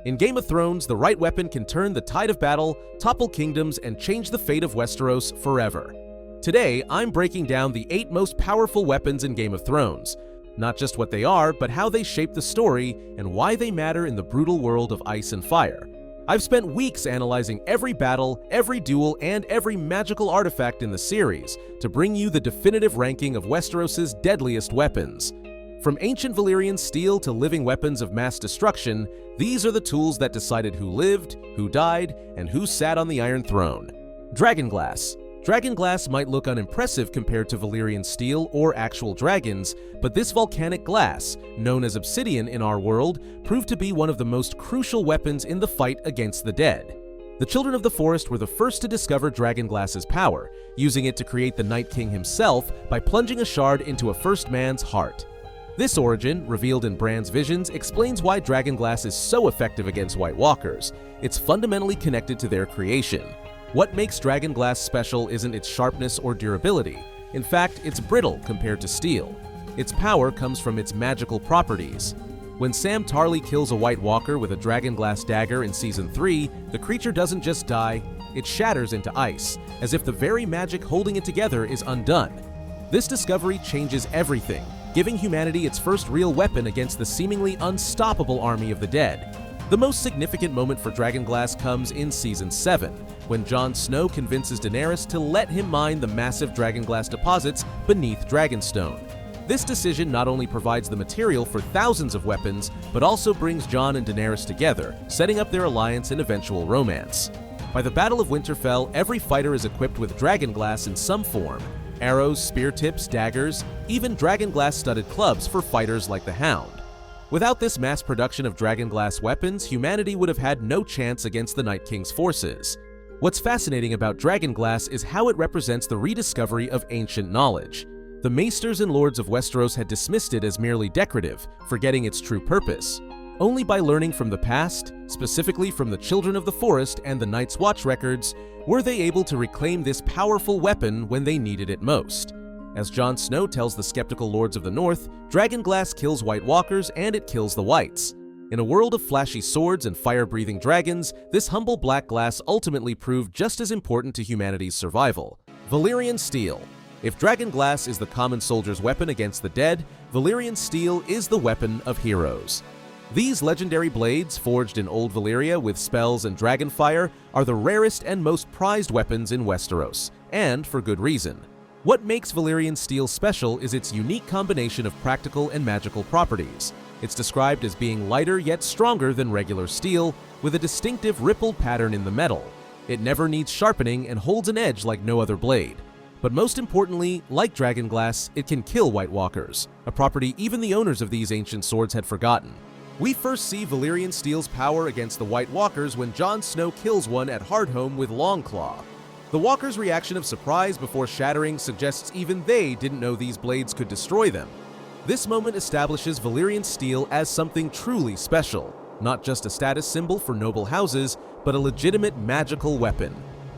In Game of Thrones, the right weapon can turn the tide of battle, topple kingdoms, and change the fate of Westeros forever. Today, I'm breaking down the 8 most powerful weapons in Game of Thrones. Not just what they are, but how they shape the story and why they matter in the brutal world of ice and fire. I've spent weeks analyzing every battle, every duel, and every magical artifact in the series to bring you the definitive ranking of Westeros' deadliest weapons. From ancient Valyrian steel to living weapons of mass destruction, these are the tools that decided who lived, who died, and who sat on the Iron Throne. Dragonglass. Dragonglass might look unimpressive compared to Valyrian steel or actual dragons, but this volcanic glass, known as obsidian in our world, proved to be one of the most crucial weapons in the fight against the dead. The Children of the Forest were the first to discover Dragonglass's power, using it to create the Night King himself by plunging a shard into a first man's heart. This origin, revealed in Bran's visions, explains why Dragonglass is so effective against White Walkers. It's fundamentally connected to their creation. What makes Dragonglass special isn't its sharpness or durability. In fact, it's brittle compared to steel. Its power comes from its magical properties. When Sam Tarly kills a White Walker with a Dragonglass dagger in Season 3, the creature doesn't just die, it shatters into ice, as if the very magic holding it together is undone. This discovery changes everything, giving humanity its first real weapon against the seemingly unstoppable army of the dead. The most significant moment for Dragonglass comes in Season 7, when Jon Snow convinces Daenerys to let him mine the massive Dragonglass deposits beneath Dragonstone. This decision not only provides the material for thousands of weapons, but also brings Jon and Daenerys together, setting up their alliance and eventual romance. By the Battle of Winterfell, every fighter is equipped with Dragonglass in some form: arrows, spear tips, daggers, even Dragonglass-studded clubs for fighters like the Hound. Without this mass production of Dragonglass weapons, humanity would have had no chance against the Night King's forces. What's fascinating about Dragonglass is how it represents the rediscovery of ancient knowledge. The maesters and lords of Westeros had dismissed it as merely decorative, forgetting its true purpose. Only by learning from the past, specifically from the Children of the Forest and the Night's Watch records, were they able to reclaim this powerful weapon when they needed it most. As Jon Snow tells the skeptical lords of the North, Dragonglass kills White Walkers and it kills the Whites. In a world of flashy swords and fire-breathing dragons, this humble black glass ultimately proved just as important to humanity's survival. Valyrian Steel. If Dragonglass is the common soldier's weapon against the dead, Valyrian Steel is the weapon of heroes. These legendary blades, forged in Old Valyria with spells and dragonfire, are the rarest and most prized weapons in Westeros, and for good reason. What makes Valyrian Steel special is its unique combination of practical and magical properties. It's described as being lighter yet stronger than regular steel, with a distinctive rippled pattern in the metal. It never needs sharpening and holds an edge like no other blade. But most importantly, like Dragonglass, it can kill White Walkers, a property even the owners of these ancient swords had forgotten. We first see Valyrian Steel's power against the White Walkers when Jon Snow kills one at Hardhome with Longclaw. The Walkers' reaction of surprise before shattering suggests even they didn't know these blades could destroy them. This moment establishes Valyrian Steel as something truly special, not just a status symbol for noble houses, but a legitimate magical weapon.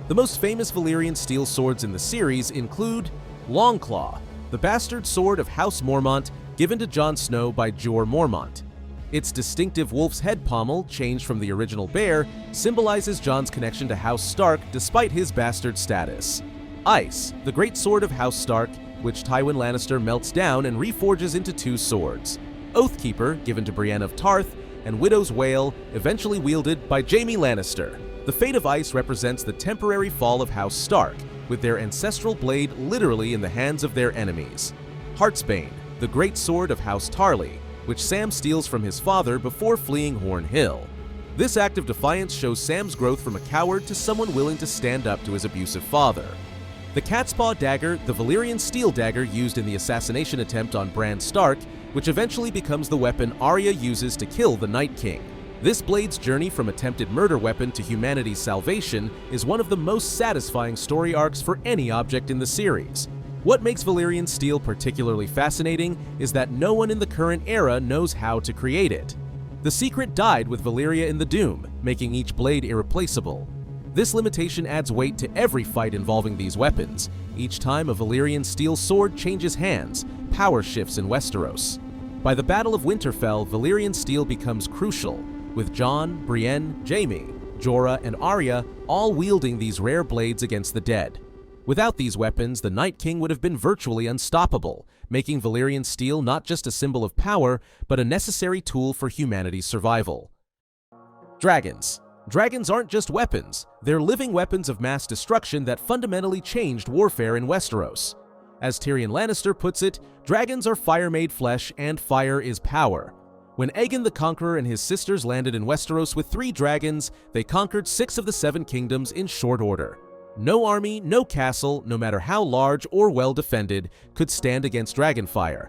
The most famous Valyrian Steel swords in the series include Longclaw, the bastard sword of House Mormont given to Jon Snow by Jorah Mormont. Its distinctive wolf's head pommel, changed from the original bear, symbolizes Jon's connection to House Stark despite his bastard status. Ice, the great sword of House Stark, which Tywin Lannister melts down and reforges into 2 swords. Oathkeeper, given to Brienne of Tarth, and Widow's Wail, eventually wielded by Jaime Lannister. The fate of Ice represents the temporary fall of House Stark, with their ancestral blade literally in the hands of their enemies. Heartsbane, the great sword of House Tarly, which Sam steals from his father before fleeing Horn Hill. This act of defiance shows Sam's growth from a coward to someone willing to stand up to his abusive father. The Cat's Paw dagger, the Valyrian steel dagger used in the assassination attempt on Bran Stark, which eventually becomes the weapon Arya uses to kill the Night King. This blade's journey from attempted murder weapon to humanity's salvation is one of the most satisfying story arcs for any object in the series. What makes Valyrian Steel particularly fascinating is that no one in the current era knows how to create it. The secret died with Valyria in the Doom, making each blade irreplaceable. This limitation adds weight to every fight involving these weapons. Each time a Valyrian steel sword changes hands, power shifts in Westeros. By the Battle of Winterfell, Valyrian steel becomes crucial. with Jon, Brienne, Jaime, Jorah, and Arya all wielding these rare blades against the dead. Without these weapons, the Night King would have been virtually unstoppable, making Valyrian Steel not just a symbol of power, but a necessary tool for humanity's survival. Dragons. Dragons aren't just weapons, they're living weapons of mass destruction that fundamentally changed warfare in Westeros. As Tyrion Lannister puts it, dragons are fire-made flesh and fire is power. When Aegon the Conqueror and his sisters landed in Westeros with 3 dragons, they conquered 6 of the 7 kingdoms in short order. No army, no castle, no matter how large or well defended, could stand against dragonfire.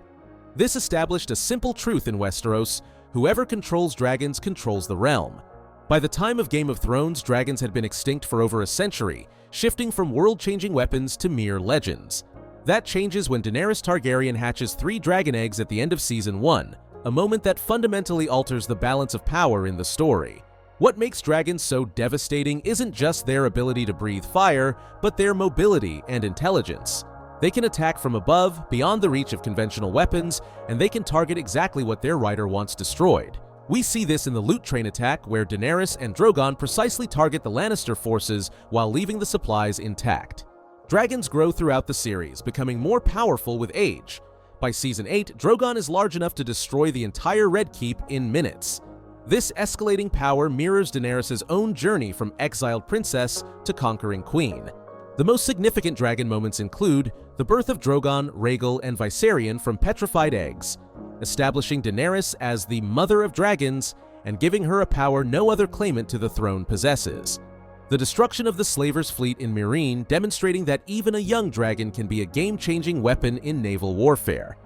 This established a simple truth in Westeros: whoever controls dragons controls the realm. By the time of Game of Thrones, dragons had been extinct for over a century, shifting from world-changing weapons to mere legends. That changes when Daenerys Targaryen hatches 3 dragon eggs at the end of Season 1, a moment that fundamentally alters the balance of power in the story. What makes dragons so devastating isn't just their ability to breathe fire, but their mobility and intelligence. They can attack from above, beyond the reach of conventional weapons, and they can target exactly what their rider wants destroyed. We see this in the Loot Train attack, where Daenerys and Drogon precisely target the Lannister forces while leaving the supplies intact. Dragons grow throughout the series, becoming more powerful with age. By Season 8, Drogon is large enough to destroy the entire Red Keep in minutes. This escalating power mirrors Daenerys' own journey from exiled princess to conquering queen. The most significant dragon moments include the birth of Drogon, Rhaegal, and Viserion from petrified eggs, establishing Daenerys as the Mother of Dragons and giving her a power no other claimant to the throne possesses. The destruction of the Slavers' fleet in Meereen, demonstrating that even a young dragon can be a game-changing weapon in naval warfare.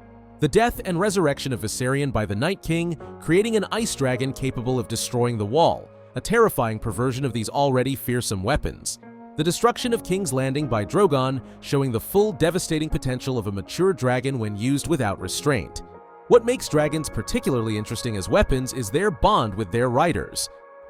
The death and resurrection of Viserion by the Night King, creating an ice dragon capable of destroying the Wall, a terrifying perversion of these already fearsome weapons. The destruction of King's Landing by Drogon, showing the full devastating potential of a mature dragon when used without restraint. What makes dragons particularly interesting as weapons is their bond with their riders.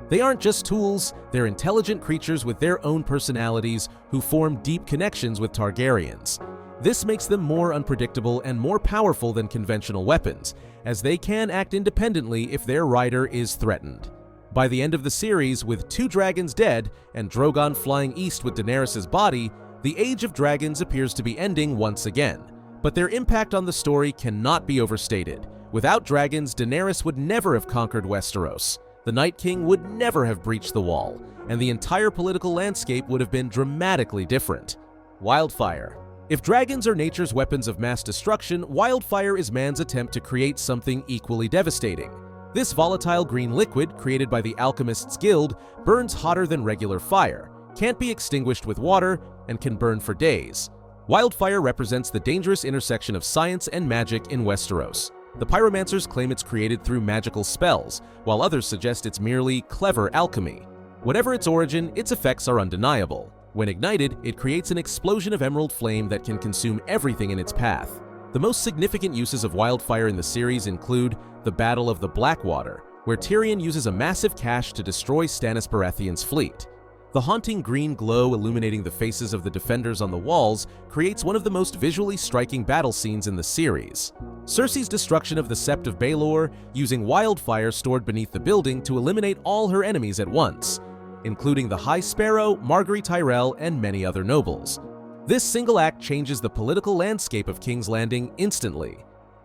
They aren't just tools, they're intelligent creatures with their own personalities who form deep connections with Targaryens. This makes them more unpredictable and more powerful than conventional weapons, as they can act independently if their rider is threatened. By the end of the series, with 2 dragons dead and Drogon flying east with Daenerys' body, the Age of Dragons appears to be ending once again. But their impact on the story cannot be overstated. Without dragons, Daenerys would never have conquered Westeros. The Night King would never have breached the Wall, and the entire political landscape would have been dramatically different. Wildfire. If dragons are nature's weapons of mass destruction, wildfire is man's attempt to create something equally devastating. This volatile green liquid, created by the Alchemists Guild, burns hotter than regular fire, can't be extinguished with water, and can burn for days. Wildfire represents the dangerous intersection of science and magic in Westeros. The pyromancers claim it's created through magical spells, while others suggest it's merely clever alchemy. Whatever its origin, its effects are undeniable. When ignited, it creates an explosion of emerald flame that can consume everything in its path. The most significant uses of wildfire in the series include the Battle of the Blackwater, where Tyrion uses a massive cache to destroy Stannis Baratheon's fleet. The haunting green glow illuminating the faces of the defenders on the walls creates one of the most visually striking battle scenes in the series. Cersei's destruction of the Sept of Baelor, using wildfire stored beneath the building to eliminate all her enemies at once, including the High Sparrow, Margaery Tyrell, and many other nobles. This single act changes the political landscape of King's Landing instantly.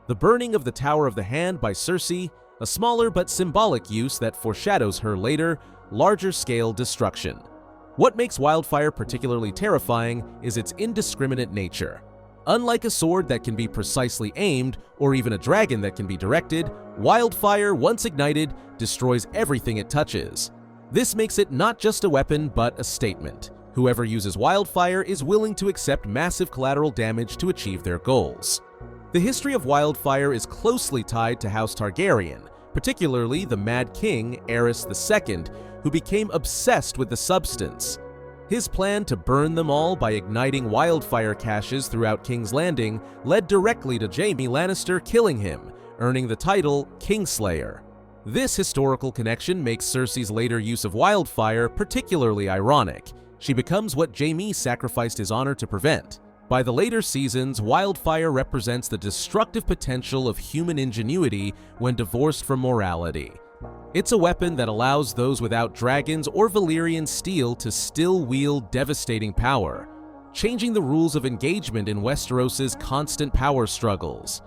The burning of the Tower of the Hand by Cersei, a smaller but symbolic use that foreshadows her later, larger-scale destruction. What makes wildfire particularly terrifying is its indiscriminate nature. Unlike a sword that can be precisely aimed, or even a dragon that can be directed, wildfire, once ignited, destroys everything it touches. This makes it not just a weapon, but a statement. Whoever uses wildfire is willing to accept massive collateral damage to achieve their goals. The history of wildfire is closely tied to House Targaryen, particularly the Mad King, Aerys II, who became obsessed with the substance. His plan to burn them all by igniting wildfire caches throughout King's Landing led directly to Jaime Lannister killing him, earning the title Kingslayer. This historical connection makes Cersei's later use of wildfire particularly ironic. She becomes what Jaime sacrificed his honor to prevent. By the later seasons, wildfire represents the destructive potential of human ingenuity when divorced from morality. It's a weapon that allows those without dragons or Valyrian Steel to still wield devastating power, changing the rules of engagement in Westeros' constant power struggles.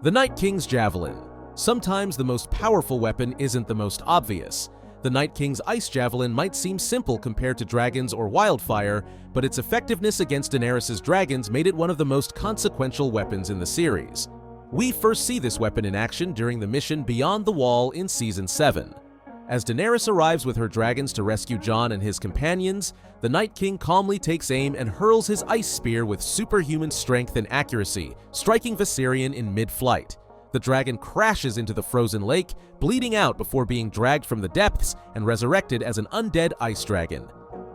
The Night King's Javelin. Sometimes the most powerful weapon isn't the most obvious. The Night King's Ice Javelin might seem simple compared to dragons or Wildfire, but its effectiveness against Daenerys' dragons made it one of the most consequential weapons in the series. We first see this weapon in action during the mission Beyond the Wall in Season 7. As Daenerys arrives with her dragons to rescue Jon and his companions, the Night King calmly takes aim and hurls his ice spear with superhuman strength and accuracy, striking Viserion in mid-flight. The dragon crashes into the frozen lake, bleeding out before being dragged from the depths and resurrected as an undead ice dragon.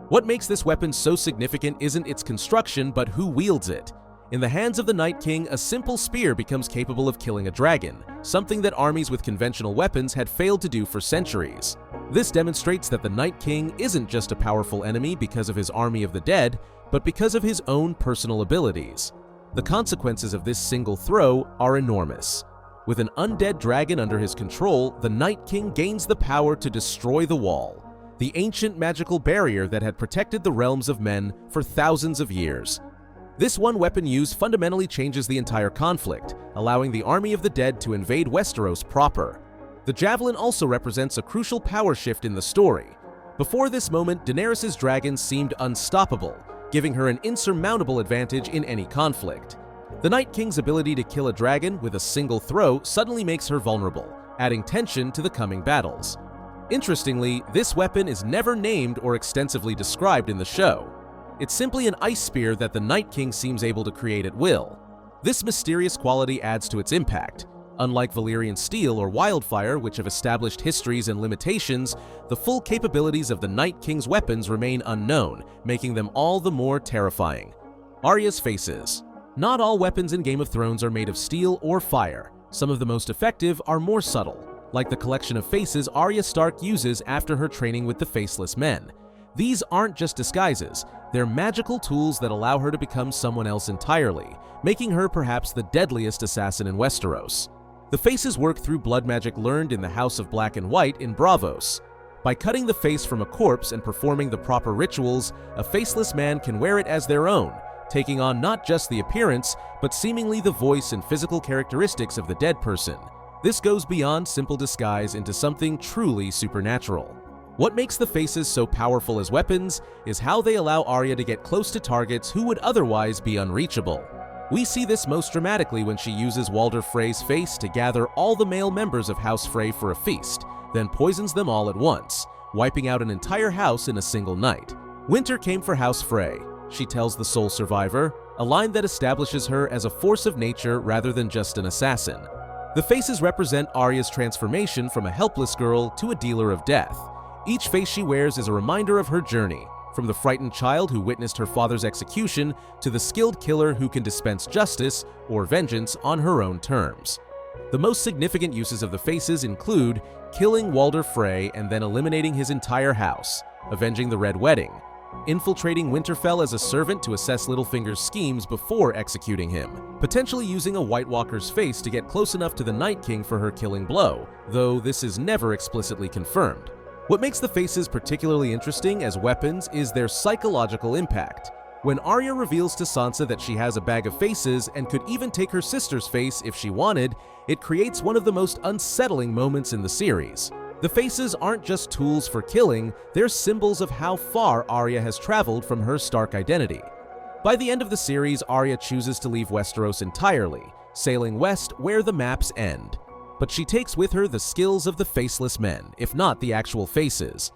What makes this weapon so significant isn't its construction, but who wields it. In the hands of the Night King, a simple spear becomes capable of killing a dragon, something that armies with conventional weapons had failed to do for centuries. This demonstrates that the Night King isn't just a powerful enemy because of his army of the dead, but because of his own personal abilities. The consequences of this single throw are enormous. With an undead dragon under his control, the Night King gains the power to destroy the Wall, the ancient magical barrier that had protected the realms of men for thousands of years. This one weapon use fundamentally changes the entire conflict, allowing the army of the dead to invade Westeros proper. The Javelin also represents a crucial power shift in the story. Before this moment, Daenerys' dragons seemed unstoppable, giving her an insurmountable advantage in any conflict. The Night King's ability to kill a dragon with a single throw suddenly makes her vulnerable, adding tension to the coming battles. Interestingly, this weapon is never named or extensively described in the show. It's simply an ice spear that the Night King seems able to create at will. This mysterious quality adds to its impact. Unlike Valyrian Steel or Wildfire, which have established histories and limitations, the full capabilities of the Night King's weapons remain unknown, making them all the more terrifying. Aryas Faces. Not all weapons in Game of Thrones are made of steel or fire. Some of the most effective are more subtle, like the collection of faces Arya Stark uses after her training with the Faceless Men. These aren't just disguises, they're magical tools that allow her to become someone else entirely, making her perhaps the deadliest assassin in Westeros. The faces work through blood magic learned in the House of Black and White in Braavos. By cutting the face from a corpse and performing the proper rituals, a faceless man can wear it as their own, taking on not just the appearance, but seemingly the voice and physical characteristics of the dead person. This goes beyond simple disguise into something truly supernatural. What makes the faces so powerful as weapons is how they allow Arya to get close to targets who would otherwise be unreachable. We see this most dramatically when she uses Walder Frey's face to gather all the male members of House Frey for a feast, then poisons them all at once, wiping out an entire house in a single night. Winter came for House Frey, she tells the sole survivor, a line that establishes her as a force of nature rather than just an assassin. The faces represent Arya's transformation from a helpless girl to a dealer of death. Each face she wears is a reminder of her journey, from the frightened child who witnessed her father's execution to the skilled killer who can dispense justice or vengeance on her own terms. The most significant uses of the faces include killing Walder Frey and then eliminating his entire house, avenging the Red Wedding, infiltrating Winterfell as a servant to assess Littlefinger's schemes before executing him, potentially using a White Walker's face to get close enough to the Night King for her killing blow, though this is never explicitly confirmed. What makes the faces particularly interesting as weapons is their psychological impact. When Arya reveals to Sansa that she has a bag of faces and could even take her sister's face if she wanted, it creates one of the most unsettling moments in the series. The faces aren't just tools for killing, they're symbols of how far Arya has traveled from her Stark identity. By the end of the series, Arya chooses to leave Westeros entirely, sailing west where the maps end. But she takes with her the skills of the Faceless Men, if not the actual faces.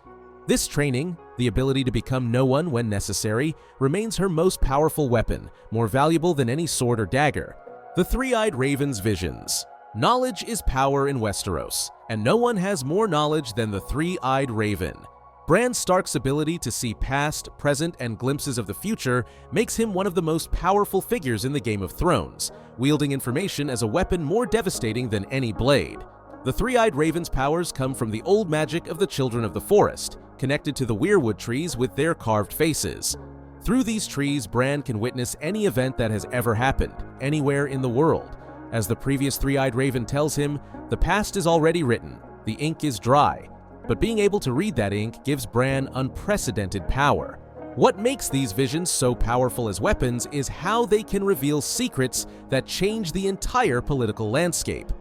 This training, the ability to become no one when necessary, remains her most powerful weapon, more valuable than any sword or dagger. The Three-Eyed Raven's visions. Knowledge is power in Westeros, and no one has more knowledge than the Three-Eyed Raven. Bran Stark's ability to see past, present, and glimpses of the future makes him one of the most powerful figures in the Game of Thrones, wielding information as a weapon more devastating than any blade. The Three-Eyed Raven's powers come from the old magic of the Children of the Forest, connected to the weirwood trees with their carved faces. Through these trees, Bran can witness any event that has ever happened, anywhere in the world. As the previous Three-Eyed Raven tells him, the past is already written. The ink is dry, but being able to read that ink gives Bran unprecedented power. What makes these visions so powerful as weapons is how they can reveal secrets that change the entire political landscape.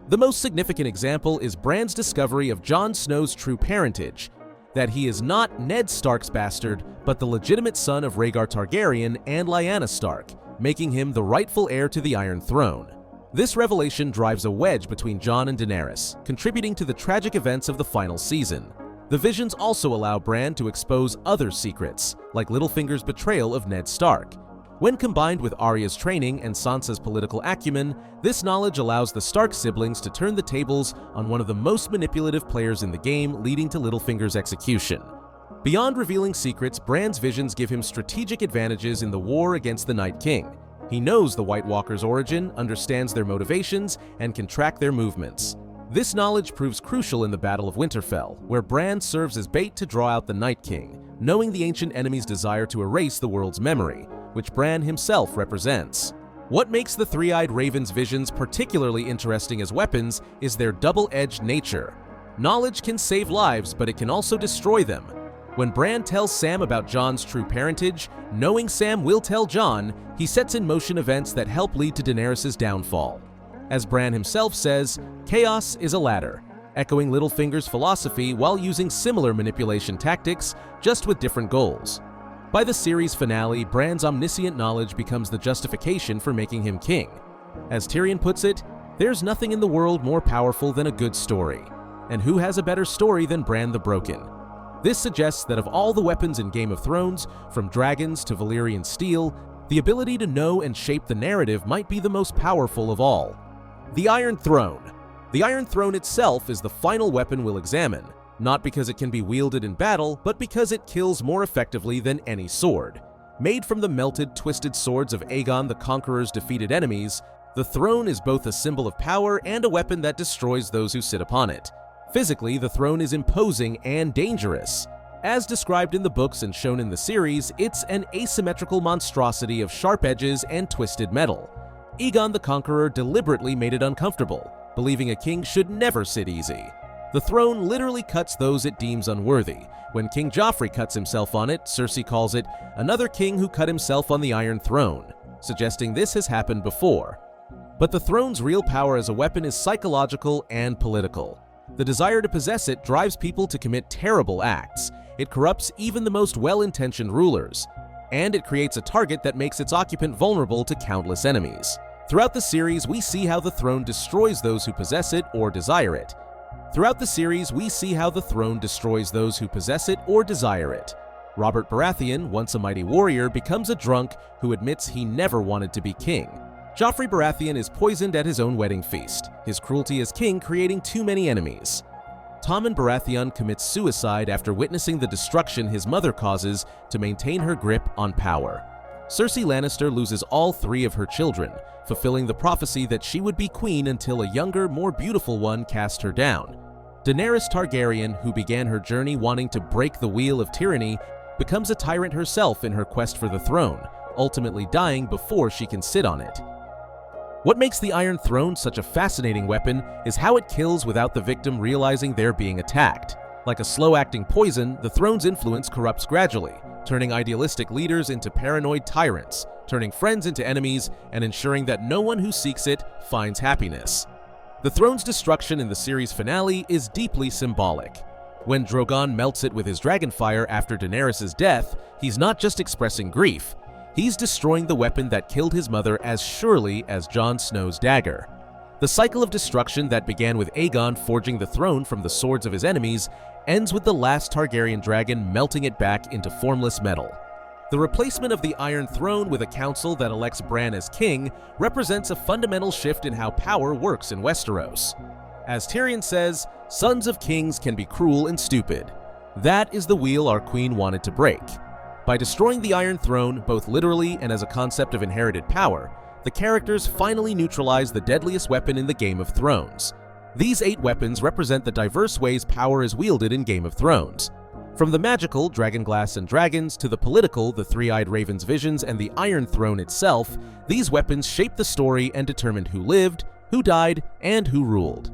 The most significant example is Bran's discovery of Jon Snow's true parentage, that he is not Ned Stark's bastard, but the legitimate son of Rhaegar Targaryen and Lyanna Stark, making him the rightful heir to the Iron Throne. This revelation drives a wedge between Jon and Daenerys, contributing to the tragic events of the final season. The visions also allow Bran to expose other secrets, like Littlefinger's betrayal of Ned Stark. When combined with Arya's training and Sansa's political acumen, this knowledge allows the Stark siblings to turn the tables on one of the most manipulative players in the game, leading to Littlefinger's execution. Beyond revealing secrets, Bran's visions give him strategic advantages in the war against the Night King. He knows the White Walkers' origin, understands their motivations, and can track their movements. This knowledge proves crucial in the Battle of Winterfell, where Bran serves as bait to draw out the Night King, knowing the ancient enemy's desire to erase the world's memory, which Bran himself represents. What makes the Three-Eyed Raven's visions particularly interesting as weapons is their double-edged nature. Knowledge can save lives, but it can also destroy them. When Bran tells Sam about Jon's true parentage, knowing Sam will tell Jon, he sets in motion events that help lead to Daenerys' downfall. As Bran himself says, chaos is a ladder, echoing Littlefinger's philosophy while using similar manipulation tactics, just with different goals. By the series finale, Bran's omniscient knowledge becomes the justification for making him king. As Tyrion puts it, there's nothing in the world more powerful than a good story. And who has a better story than Bran the Broken? This suggests that of all the weapons in Game of Thrones, from dragons to Valyrian Steel, the ability to know and shape the narrative might be the most powerful of all. The Iron Throne. The Iron Throne itself is the final weapon we'll examine, not because it can be wielded in battle, but because it kills more effectively than any sword. Made from the melted, twisted swords of Aegon the Conqueror's defeated enemies, the throne is both a symbol of power and a weapon that destroys those who sit upon it. Physically, the throne is imposing and dangerous. As described in the books and shown in the series, it's an asymmetrical monstrosity of sharp edges and twisted metal. Aegon the Conqueror deliberately made it uncomfortable, believing a king should never sit easy. The throne literally cuts those it deems unworthy. When King Joffrey cuts himself on it, Cersei calls it another king who cut himself on the Iron Throne, suggesting this has happened before. But the throne's real power as a weapon is psychological and political. The desire to possess it drives people to commit terrible acts. It corrupts even the most well-intentioned rulers. And it creates a target that makes its occupant vulnerable to countless enemies. Throughout the series, we see how the throne destroys those who possess it or desire it. Robert Baratheon, once a mighty warrior, becomes a drunk who admits he never wanted to be king. Joffrey Baratheon is poisoned at his own wedding feast, his cruelty as king creating too many enemies. Tommen Baratheon commits suicide after witnessing the destruction his mother causes to maintain her grip on power. Cersei Lannister loses all 3 of her children, fulfilling the prophecy that she would be queen until a younger, more beautiful one cast her down. Daenerys Targaryen, who began her journey wanting to break the wheel of tyranny, becomes a tyrant herself in her quest for the throne, ultimately dying before she can sit on it. What makes the Iron Throne such a fascinating weapon is how it kills without the victim realizing they're being attacked. Like a slow-acting poison, the throne's influence corrupts gradually, turning idealistic leaders into paranoid tyrants, turning friends into enemies, and ensuring that no one who seeks it finds happiness. The throne's destruction in the series finale is deeply symbolic. When Drogon melts it with his dragonfire after Daenerys' death, he's not just expressing grief, he's destroying the weapon that killed his mother as surely as Jon Snow's dagger. The cycle of destruction that began with Aegon forging the throne from the swords of his enemies ends with the last Targaryen dragon melting it back into formless metal. The replacement of the Iron Throne with a council that elects Bran as king represents a fundamental shift in how power works in Westeros. As Tyrion says, sons of kings can be cruel and stupid. That is the wheel our queen wanted to break. By destroying the Iron Throne, both literally and as a concept of inherited power, the characters finally neutralize the deadliest weapon in the Game of Thrones. These 8 weapons represent the diverse ways power is wielded in Game of Thrones. From the magical, Dragonglass and dragons, to the political, the Three-Eyed Raven's visions, and the Iron Throne itself, these weapons shape the story and determined who lived, who died, and who ruled.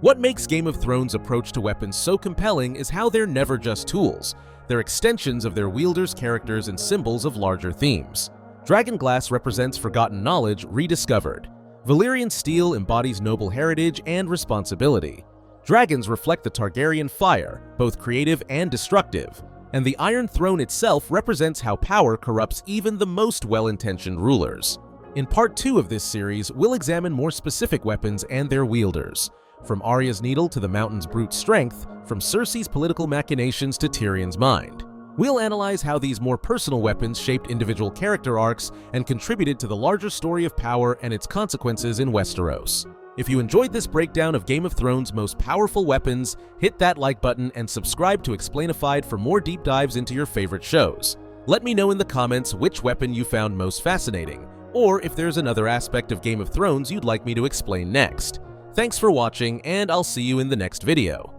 What makes Game of Thrones' approach to weapons so compelling is how they're never just tools. They're extensions of their wielders' characters and symbols of larger themes. Dragonglass represents forgotten knowledge rediscovered. Valyrian Steel embodies noble heritage and responsibility. Dragons reflect the Targaryen fire, both creative and destructive. And the Iron Throne itself represents how power corrupts even the most well-intentioned rulers. In Part 2 of this series, we'll examine more specific weapons and their wielders. From Arya's needle to the mountain's brute strength, from Cersei's political machinations to Tyrion's mind. We'll analyze how these more personal weapons shaped individual character arcs and contributed to the larger story of power and its consequences in Westeros. If you enjoyed this breakdown of Game of Thrones' most powerful weapons, hit that like button and subscribe to Explainified for more deep dives into your favorite shows. Let me know in the comments which weapon you found most fascinating, or if there's another aspect of Game of Thrones you'd like me to explain next. Thanks for watching, and I'll see you in the next video.